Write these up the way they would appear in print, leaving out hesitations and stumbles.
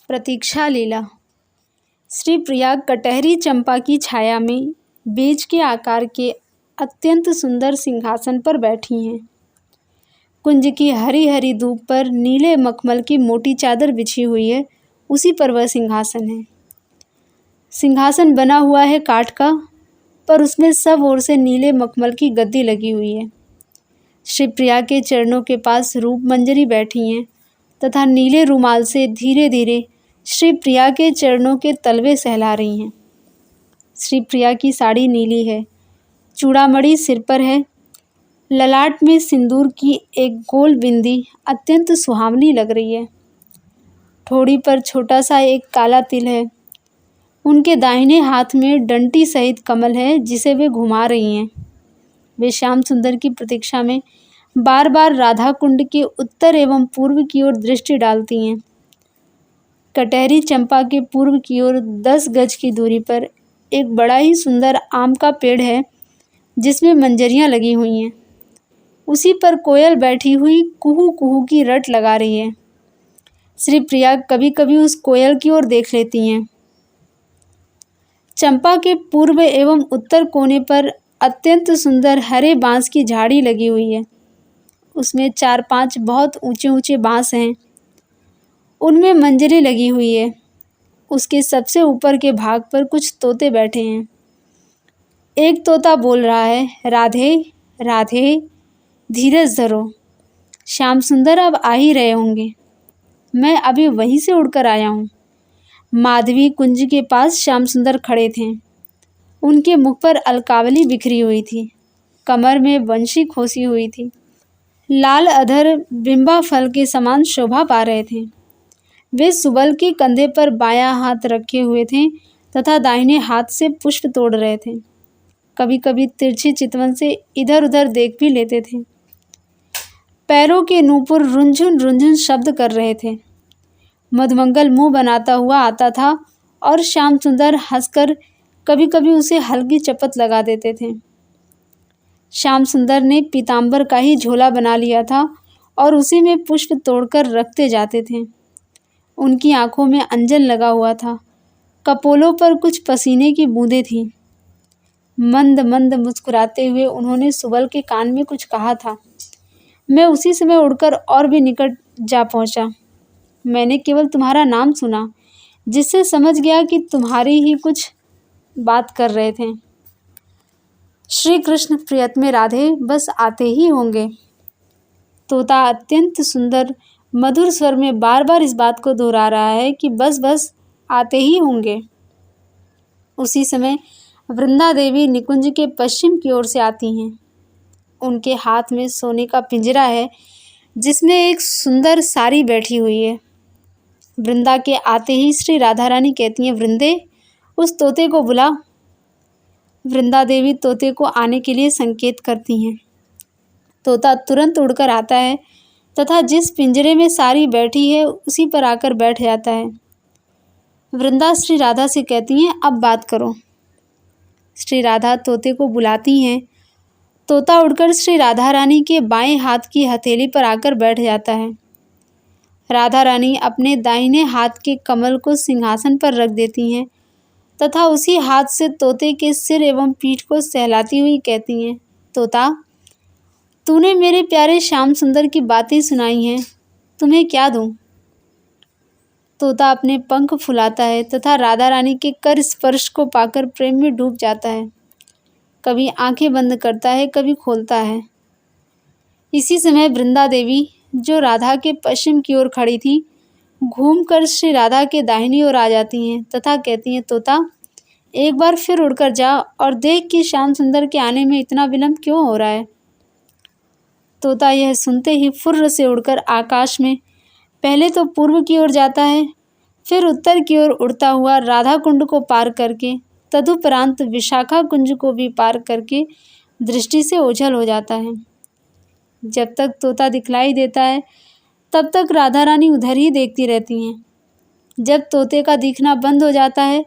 प्रतीक्षा लीला। श्री प्रिया कटहरी चंपा की छाया में बीज के आकार के अत्यंत सुंदर सिंहासन पर बैठी हैं। कुंज की हरी हरी धूप पर नीले मखमल की मोटी चादर बिछी हुई है, उसी पर वह सिंहासन है। सिंहासन बना हुआ है काठ का, पर उसमें सब ओर से नीले मखमल की गद्दी लगी हुई है। श्री प्रिया के चरणों के पास रूप मंजरी बैठी हैं तथा नीले रुमाल से धीरे धीरे श्री प्रिया के चरणों के तलवे सहला रही हैं। श्री प्रिया की साड़ी नीली है, चूड़ामणि सिर पर है, ललाट में सिंदूर की एक गोल बिंदी अत्यंत सुहावनी लग रही है। ठोड़ी पर छोटा सा एक काला तिल है। उनके दाहिने हाथ में डंटी सहित कमल है, जिसे वे घुमा रही हैं। वे श्याम सुंदर की प्रतीक्षा में बार बार राधा कुंड के उत्तर एवं पूर्व की ओर दृष्टि डालती हैं। कटहरी चंपा के पूर्व की ओर 10 गज की दूरी पर एक बड़ा ही सुंदर आम का पेड़ है, जिसमें मंजरियां लगी हुई हैं। उसी पर कोयल बैठी हुई कुहू कुहू की रट लगा रही है। श्री प्रिया कभी कभी उस कोयल की ओर देख लेती हैं। चंपा के पूर्व एवं उत्तर कोने पर अत्यंत सुंदर हरे बांस की झाड़ी लगी हुई है। उसमें 4-5 बहुत ऊंचे ऊंचे बांस हैं। उनमें मंजरी लगी हुई है। उसके सबसे ऊपर के भाग पर कुछ तोते बैठे हैं। एक तोता बोल रहा है, राधे राधे, धीरज धरो, श्याम सुंदर अब आ ही रहे होंगे। मैं अभी वहीं से उड़कर आया हूँ। माधवी कुंज के पास श्याम सुंदर खड़े थे। उनके मुख पर अलकावली बिखरी हुई थी, कमर में वंशी खोसी हुई थी। लाल अधर बिंबा फल के समान शोभा पा रहे थे। वे सुबल के कंधे पर बायां हाथ रखे हुए थे तथा दाहिने हाथ से पुष्प तोड़ रहे थे। कभी कभी तिरछी चितवन से इधर उधर देख भी लेते थे। पैरों के नूपुर रुंझुन रुंझुन शब्द कर रहे थे। मधुमंगल मुंह बनाता हुआ आता था और श्याम सुंदर हंसकर कभी कभी उसे हल्की चपत लगा देते थे। श्याम सुंदर ने पीतांबर का ही झोला बना लिया था और उसी में पुष्प तोड़कर रखते जाते थे। उनकी आंखों में अंजन लगा हुआ था। कपोलों पर कुछ पसीने की बूंदें थीं। मंद मंद मुस्कुराते हुए उन्होंने सुबल के कान में कुछ कहा था। मैं उसी समय उड़कर और भी निकट जा पहुंचा। मैंने केवल तुम्हारा नाम सुना, जिससे समझ गया कि तुम्हारी ही कुछ बात कर रहे थे। श्री कृष्ण प्रियतमे राधे, बस आते ही होंगे। तोता अत्यंत सुंदर मधुर स्वर में बार बार इस बात को दोहरा रहा है कि बस बस आते ही होंगे। उसी समय वृंदा देवी निकुंज के पश्चिम की ओर से आती हैं। उनके हाथ में सोने का पिंजरा है, जिसमें एक सुंदर सारी बैठी हुई है। वृंदा के आते ही श्री राधा रानी कहती हैं, वृंदे, उस तोते को बुला। वृंदा देवी तोते को आने के लिए संकेत करती हैं। तोता तुरंत उड़कर आता है तथा जिस पिंजरे में सारी बैठी है उसी पर आकर बैठ जाता है। वृंदा श्री राधा से कहती हैं, अब बात करो। श्री राधा तोते को बुलाती हैं। तोता उड़कर श्री राधा रानी के बाएं हाथ की हथेली पर आकर बैठ जाता है। राधा रानी अपने दाहिने हाथ के कमल को सिंहासन पर रख देती हैं तथा उसी हाथ से तोते के सिर एवं पीठ को सहलाती हुई कहती हैं, तोता, तूने मेरे प्यारे श्याम सुंदर की बातें सुनाई हैं, तुम्हें क्या दूं? तोता अपने पंख फुलाता है तथा राधा रानी के कर स्पर्श को पाकर प्रेम में डूब जाता है। कभी आंखें बंद करता है, कभी खोलता है। इसी समय वृंदा देवी, जो राधा के पश्चिम की ओर खड़ी थी, घूमकर श्री राधा के दाहिनी ओर आ जाती हैं तथा कहती हैं, तोता, एक बार फिर उड़कर जा और देख कि श्याम सुंदर के आने में इतना विलंब क्यों हो रहा है। तोता यह सुनते ही फुर्र से उड़कर आकाश में पहले तो पूर्व की ओर जाता है, फिर उत्तर की ओर उड़ता हुआ राधा कुंड को पार करके तदुपरांत विशाखा कुंज को भी पार करके दृष्टि से ओझल हो जाता है। जब तक तोता दिखलाई देता है तब तक राधा रानी उधर ही देखती रहती हैं। जब तोते का दिखना बंद हो जाता है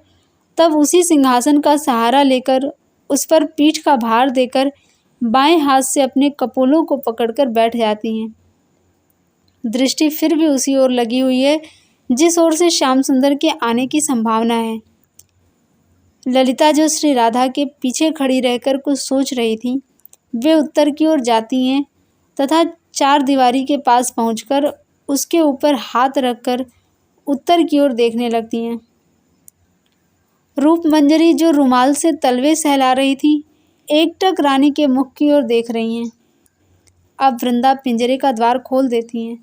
तब उसी सिंहासन का सहारा लेकर उस पर पीठ का भार देकर बाएं हाथ से अपने कपोलों को पकड़कर बैठ जाती हैं। दृष्टि फिर भी उसी ओर लगी हुई है जिस ओर से श्याम सुंदर के आने की संभावना है। ललिता, जो श्री राधा के पीछे खड़ी रहकर कुछ सोच रही थी, वे उत्तर की ओर जाती हैं तथा चारदीवारी के पास पहुंचकर उसके ऊपर हाथ रखकर उत्तर की ओर देखने लगती हैं। रूपमंजरी, जो रुमाल से तलवे सहला रही थी, एकटक रानी के मुख की ओर देख रही हैं। अब वृंदा पिंजरे का द्वार खोल देती हैं।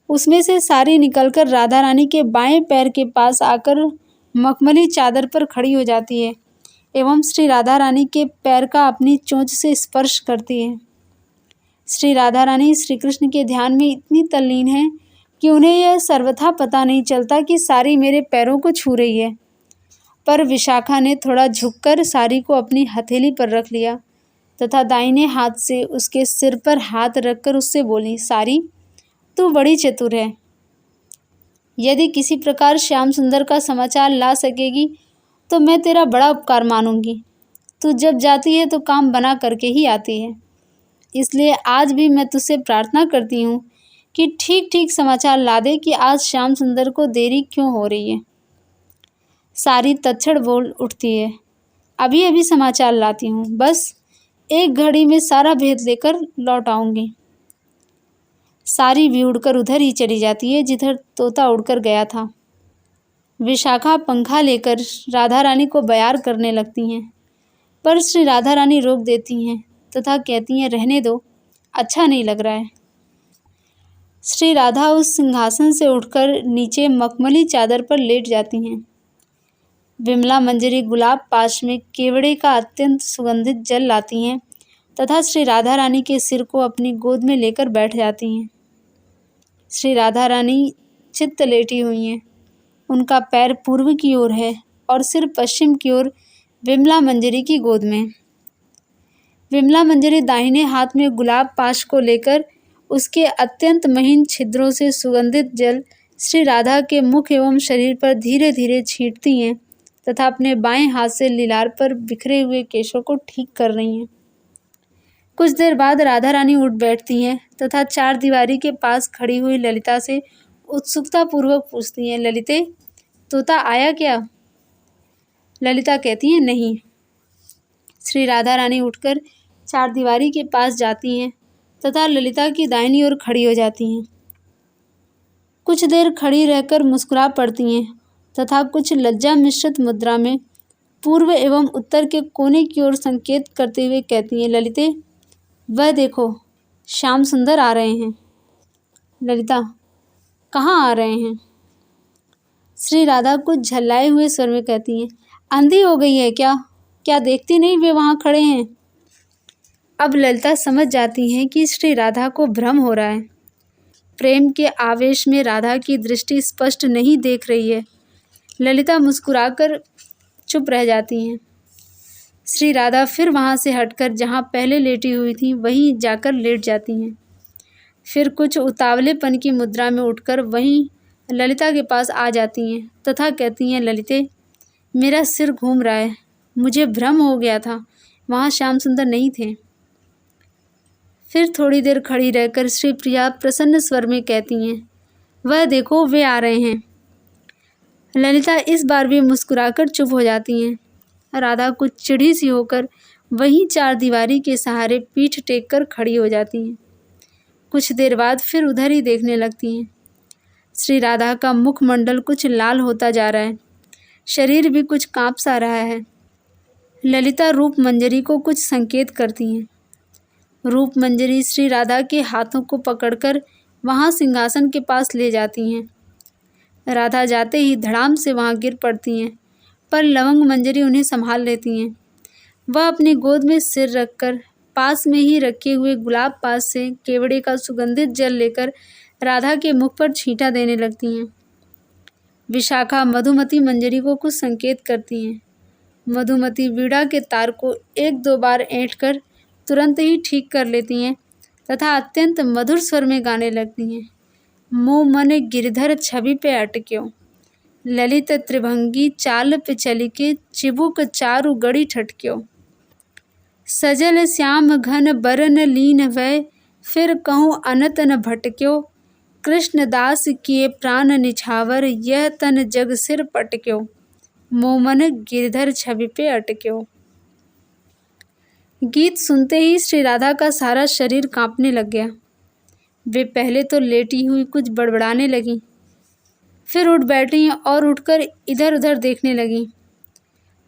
उसमें से सारी निकलकर राधा रानी के बाएं पैर के पास आकर मखमली चादर पर खड़ी हो जाती है एवं श्री राधा रानी के पैर का अपनी चोंच से स्पर्श करती है। श्री राधा रानी श्री कृष्ण के ध्यान में इतनी तल्लीन है कि उन्हें यह सर्वथा पता नहीं चलता कि सारी मेरे पैरों को छू रही है। पर विशाखा ने थोड़ा झुककर सारी को अपनी हथेली पर रख लिया तथा दाहिने हाथ से उसके सिर पर हाथ रखकर उससे बोली, सारी, तू बड़ी चतुर है। यदि किसी प्रकार श्याम सुंदर का समाचार ला सकेगी तो मैं तेरा बड़ा उपकार मानूंगी। तू जब जाती है तो काम बना करके ही आती है, इसलिए आज भी मैं तुझसे प्रार्थना करती हूँ कि ठीक ठीक समाचार ला दे कि आज श्याम सुंदर को देरी क्यों हो रही है। सारी तत्क्षण बोल उठती है, अभी अभी समाचार लाती हूँ, बस एक घड़ी में सारा भेद लेकर लौट आऊँगी। सारी भी उड़कर उधर ही चली जाती है जिधर तोता उड़कर गया था। विशाखा पंखा लेकर राधा रानी को बयार करने लगती हैं, पर श्री राधा रानी रोक देती हैं तथा कहती हैं, रहने दो, अच्छा नहीं लग रहा है। श्री राधा उस सिंहासन से उठकर नीचे मखमली चादर पर लेट जाती हैं। विमला मंजरी गुलाब पाश में केवड़े का अत्यंत सुगंधित जल लाती हैं तथा श्री राधा रानी के सिर को अपनी गोद में लेकर बैठ जाती हैं। श्री राधा रानी चित्त लेटी हुई हैं। उनका पैर पूर्व की ओर है और सिर पश्चिम की ओर विमला मंजरी की गोद में। विमला मंजरी दाहिने हाथ में गुलाब पाश को लेकर उसके अत्यंत महीन छिद्रों से सुगंधित जल श्री राधा के मुख एवं शरीर पर धीरे धीरे छींटती हैं तथा अपने बाएं हाथ से लीलार पर बिखरे हुए केशों को ठीक कर रही हैं। कुछ देर बाद राधा रानी उठ बैठती हैं तथा चारदीवारी के पास खड़ी हुई ललिता से उत्सुकता पूर्वक पूछती हैं, ललिते, तोता आया क्या? ललिता कहती है, नहीं। श्री राधा रानी उठकर चारदीवारी के पास जाती हैं तथा ललिता की दाहिनी ओर खड़ी हो जाती हैं। कुछ देर खड़ी रहकर मुस्कुरा पड़ती हैं तथा कुछ लज्जा मिश्रित मुद्रा में पूर्व एवं उत्तर के कोने की ओर संकेत करते हुए कहती हैं, ललिते, वह देखो, श्याम सुंदर आ रहे हैं। ललिता, कहाँ आ रहे हैं? श्री राधा कुछ झल्लाए हुए स्वर में कहती हैं, अंधी हो गई है क्या? क्या देखती नहीं वे वहाँ खड़े हैं? अब ललिता समझ जाती हैं कि श्री राधा को भ्रम हो रहा है। प्रेम के आवेश में राधा की दृष्टि स्पष्ट नहीं देख रही है। ललिता मुस्कुराकर चुप रह जाती हैं। श्री राधा फिर वहाँ से हटकर जहाँ पहले लेटी हुई थी वहीं जाकर लेट जाती हैं। फिर कुछ उतावलेपन की मुद्रा में उठकर वहीं ललिता के पास आ जाती हैं तथा कहती हैं, ललिते, मेरा सिर घूम रहा है, मुझे भ्रम हो गया था, वहाँ श्याम सुंदर नहीं थे। फिर थोड़ी देर खड़ी रहकर श्री प्रिया प्रसन्न स्वर में कहती हैं, वह देखो, वे आ रहे हैं। ललिता इस बार भी मुस्कुराकर चुप हो जाती हैं। राधा कुछ चिढ़ी सी होकर वहीं चारदीवारी के सहारे पीठ टेक कर खड़ी हो जाती हैं। कुछ देर बाद फिर उधर ही देखने लगती हैं। श्री राधा का मुखमंडल कुछ लाल होता जा रहा है, शरीर भी कुछ काँप सा रहा है। ललिता रूपमंजरी को कुछ संकेत करती हैं। रूपमंजरी श्री राधा के हाथों को पकड़कर वहाँ सिंहासन के पास ले जाती हैं। राधा जाते ही धड़ाम से वहाँ गिर पड़ती हैं, पर लवंग मंजरी उन्हें संभाल लेती हैं। वह अपनी गोद में सिर रखकर पास में ही रखे हुए गुलाब पास से केवड़े का सुगंधित जल लेकर राधा के मुख पर छींटा देने लगती हैं। विशाखा मधुमती मंजरी को कुछ संकेत करती हैं। मधुमती वीणा के तार को एक दो बार ऐंठकर तुरंत ही ठीक कर लेती हैं तथा अत्यंत मधुर स्वर में गाने लगती हैं, मोह मन गिरधर छवि पे अटक्यो, ललित त्रिभंगी चाल पे चलिके चिबुक चारु गड़ी ठटक्यो, सजल श्याम घन बरन लीन वै फिर कहूँ अनत न भटक्यो, कृष्णदास किए प्राण निछावर, यह तन जग सिर पटक्यो, मोमन गिरधर छवि पे अटक्यो। गीत सुनते ही श्री राधा का सारा शरीर कांपने लग गया। वे पहले तो लेटी हुई कुछ बड़बड़ाने लगीं, फिर उठ बैठीं और उठकर इधर उधर देखने लगीं।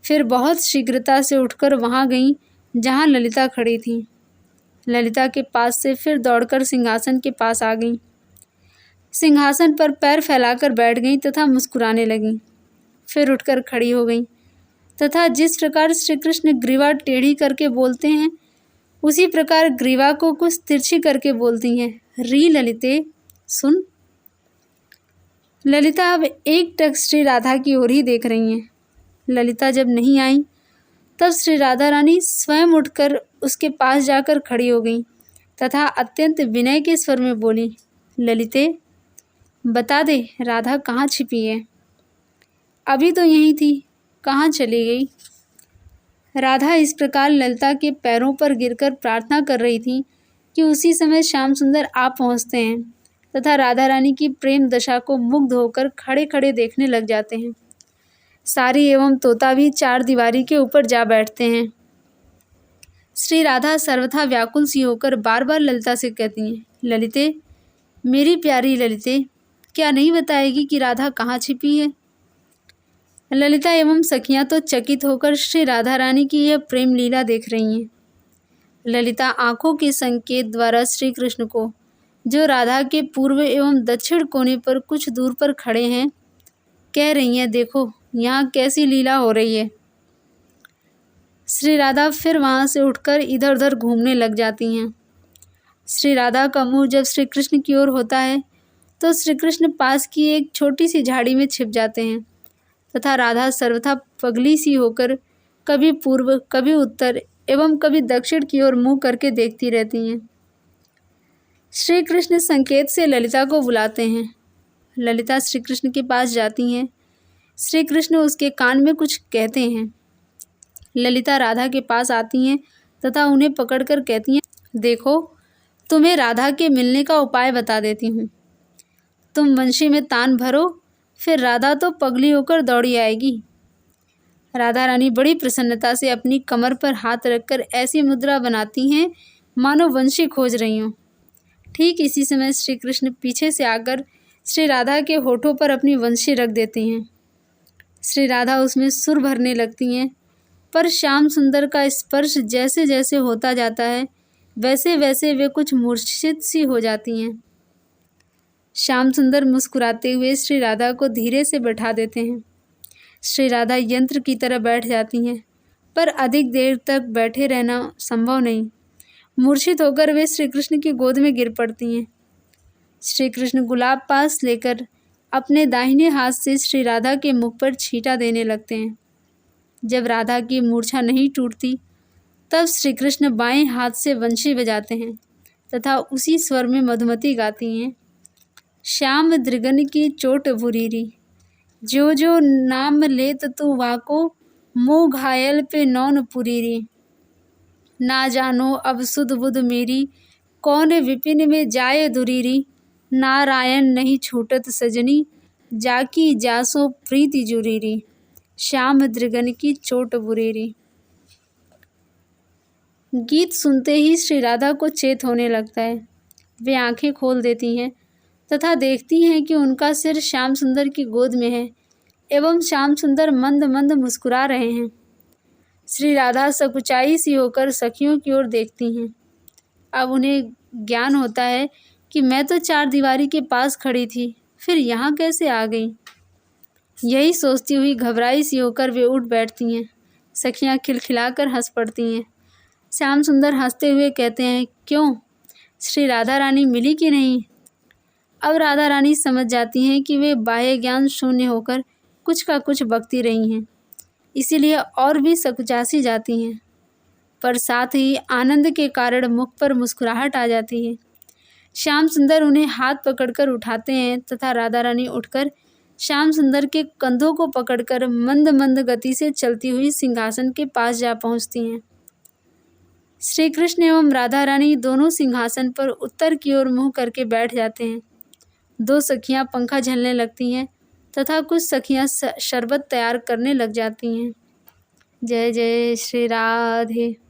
फिर बहुत शीघ्रता से उठकर वहाँ गईं जहाँ ललिता खड़ी थी। ललिता के पास से फिर दौड़कर सिंहासन के पास आ गईं। सिंहासन पर पैर फैलाकर बैठ गईं तथा मुस्कुराने लगीं। फिर उठकर खड़ी हो गईं तथा जिस प्रकार श्री कृष्ण ग्रीवा टेढ़ी करके बोलते हैं, उसी प्रकार ग्रीवा को कुछ तिरछी करके बोलती हैं, री ललिते सुन। ललिता अब एकटक श्री राधा की ओर ही देख रही हैं। ललिता जब नहीं आई तब श्री राधा रानी स्वयं उठकर उसके पास जाकर खड़ी हो गई तथा अत्यंत विनय के स्वर में बोली, ललिते बता दे राधा कहाँ छिपी है? अभी तो यहीं थी, कहाँ चली गई? राधा इस प्रकार ललिता के पैरों पर गिरकर प्रार्थना कर रही थी कि उसी समय श्याम सुंदर आ पहुँचते हैं तथा राधा रानी की प्रेम दशा को मुग्ध होकर खड़े खड़े देखने लग जाते हैं। सारी एवं तोता भी चार दीवारी के ऊपर जा बैठते हैं। श्री राधा सर्वथा व्याकुल सी होकर बार बार ललिता से कहती हैं, ललिते मेरी प्यारी ललिते, क्या नहीं बताएगी कि राधा कहाँ छिपी है? ललिता एवं सखियां तो चकित होकर श्री राधा रानी की यह प्रेम लीला देख रही हैं। ललिता आंखों के संकेत द्वारा श्री कृष्ण को, जो राधा के पूर्व एवं दक्षिण कोने पर कुछ दूर पर खड़े हैं, कह रही हैं, देखो यहाँ कैसी लीला हो रही है। श्री राधा फिर वहाँ से उठकर इधर उधर घूमने लग जाती हैं। श्री राधा का मुंह जब श्री कृष्ण की ओर होता है तो श्री कृष्ण पास की एक छोटी सी झाड़ी में छिप जाते हैं तथा राधा सर्वथा पगली सी होकर कभी पूर्व, कभी उत्तर एवं कभी दक्षिण की ओर मुंह करके देखती रहती हैं। श्री कृष्ण संकेत से ललिता को बुलाते हैं। ललिता श्री कृष्ण के पास जाती हैं। श्री कृष्ण उसके कान में कुछ कहते हैं। ललिता राधा के पास आती हैं तथा उन्हें पकड़कर कहती हैं, देखो तुम्हें राधा के मिलने का उपाय बता देती हूँ। तुम वंशी में तान भरो, फिर राधा तो पगली होकर दौड़ी आएगी। राधा रानी बड़ी प्रसन्नता से अपनी कमर पर हाथ रखकर ऐसी मुद्रा बनाती हैं मानो वंशी खोज रही हों। ठीक इसी समय श्री कृष्ण पीछे से आकर श्री राधा के होठों पर अपनी वंशी रख देती हैं। श्री राधा उसमें सुर भरने लगती हैं, पर श्याम सुंदर का स्पर्श जैसे जैसे होता जाता है वैसे वैसे वे कुछ मूर्छित सी हो जाती हैं। श्याम सुंदर मुस्कुराते हुए श्री राधा को धीरे से बैठा देते हैं। श्री राधा यंत्र की तरह बैठ जाती हैं, पर अधिक देर तक बैठे रहना संभव नहीं। मूर्छित होकर वे श्री कृष्ण की गोद में गिर पड़ती हैं। श्री कृष्ण गुलाब पास लेकर अपने दाहिने हाथ से श्री राधा के मुख पर छींटा देने लगते हैं। जब राधा की मूर्छा नहीं टूटती तब श्री कृष्ण बाएं हाथ से वंशी बजाते हैं तथा उसी स्वर में मधुमती गाती हैं, श्याम दृगन की चोट भुरीरी, जो जो नाम लेत तू वाको, मुँह घायल पे नौन पुरीरी, ना जानो अब सुध बुध मेरी, कौन विपिन में जाए दुरीरी, नारायण नहीं छूटत सजनी, जाकी जासो प्रीति जुरीरी, श्याम दृगन की चोट बुरीरी। गीत सुनते ही श्री राधा को चेत होने लगता है। वे आंखें खोल देती हैं तथा देखती हैं कि उनका सिर श्याम सुंदर की गोद में है एवं श्याम सुंदर मंद मंद मुस्कुरा रहे हैं। श्री राधा सकुचाई सी होकर सखियों की ओर देखती हैं। अब उन्हें ज्ञान होता है कि मैं तो चार दीवारी के पास खड़ी थी, फिर यहाँ कैसे आ गई। यही सोचती हुई घबराई सी होकर वे उठ बैठती हैं। सखियाँ खिलखिलाकर हंस पड़ती हैं। श्याम सुंदर हंसते हुए कहते हैं, क्यों श्री राधा रानी मिली कि नहीं? अब राधा रानी समझ जाती हैं कि वे बाह्य ज्ञान शून्य होकर कुछ का कुछ बकती रही हैं, इसीलिए और भी सकुचासी जाती हैं, पर साथ ही आनंद के कारण मुख पर मुस्कुराहट आ जाती है। श्याम सुंदर उन्हें हाथ पकड़कर उठाते हैं तथा राधा रानी उठकर श्याम सुंदर के कंधों को पकड़कर मंद मंद गति से चलती हुई सिंहासन के पास जा पहुंचती हैं। श्री कृष्ण एवं राधा रानी दोनों सिंहासन पर उत्तर की ओर मुँह करके बैठ जाते हैं दो सखियां पंखा झलने लगती हैं तथा कुछ सखियां शरबत तैयार करने लग जाती हैं। जय जय श्री राधे।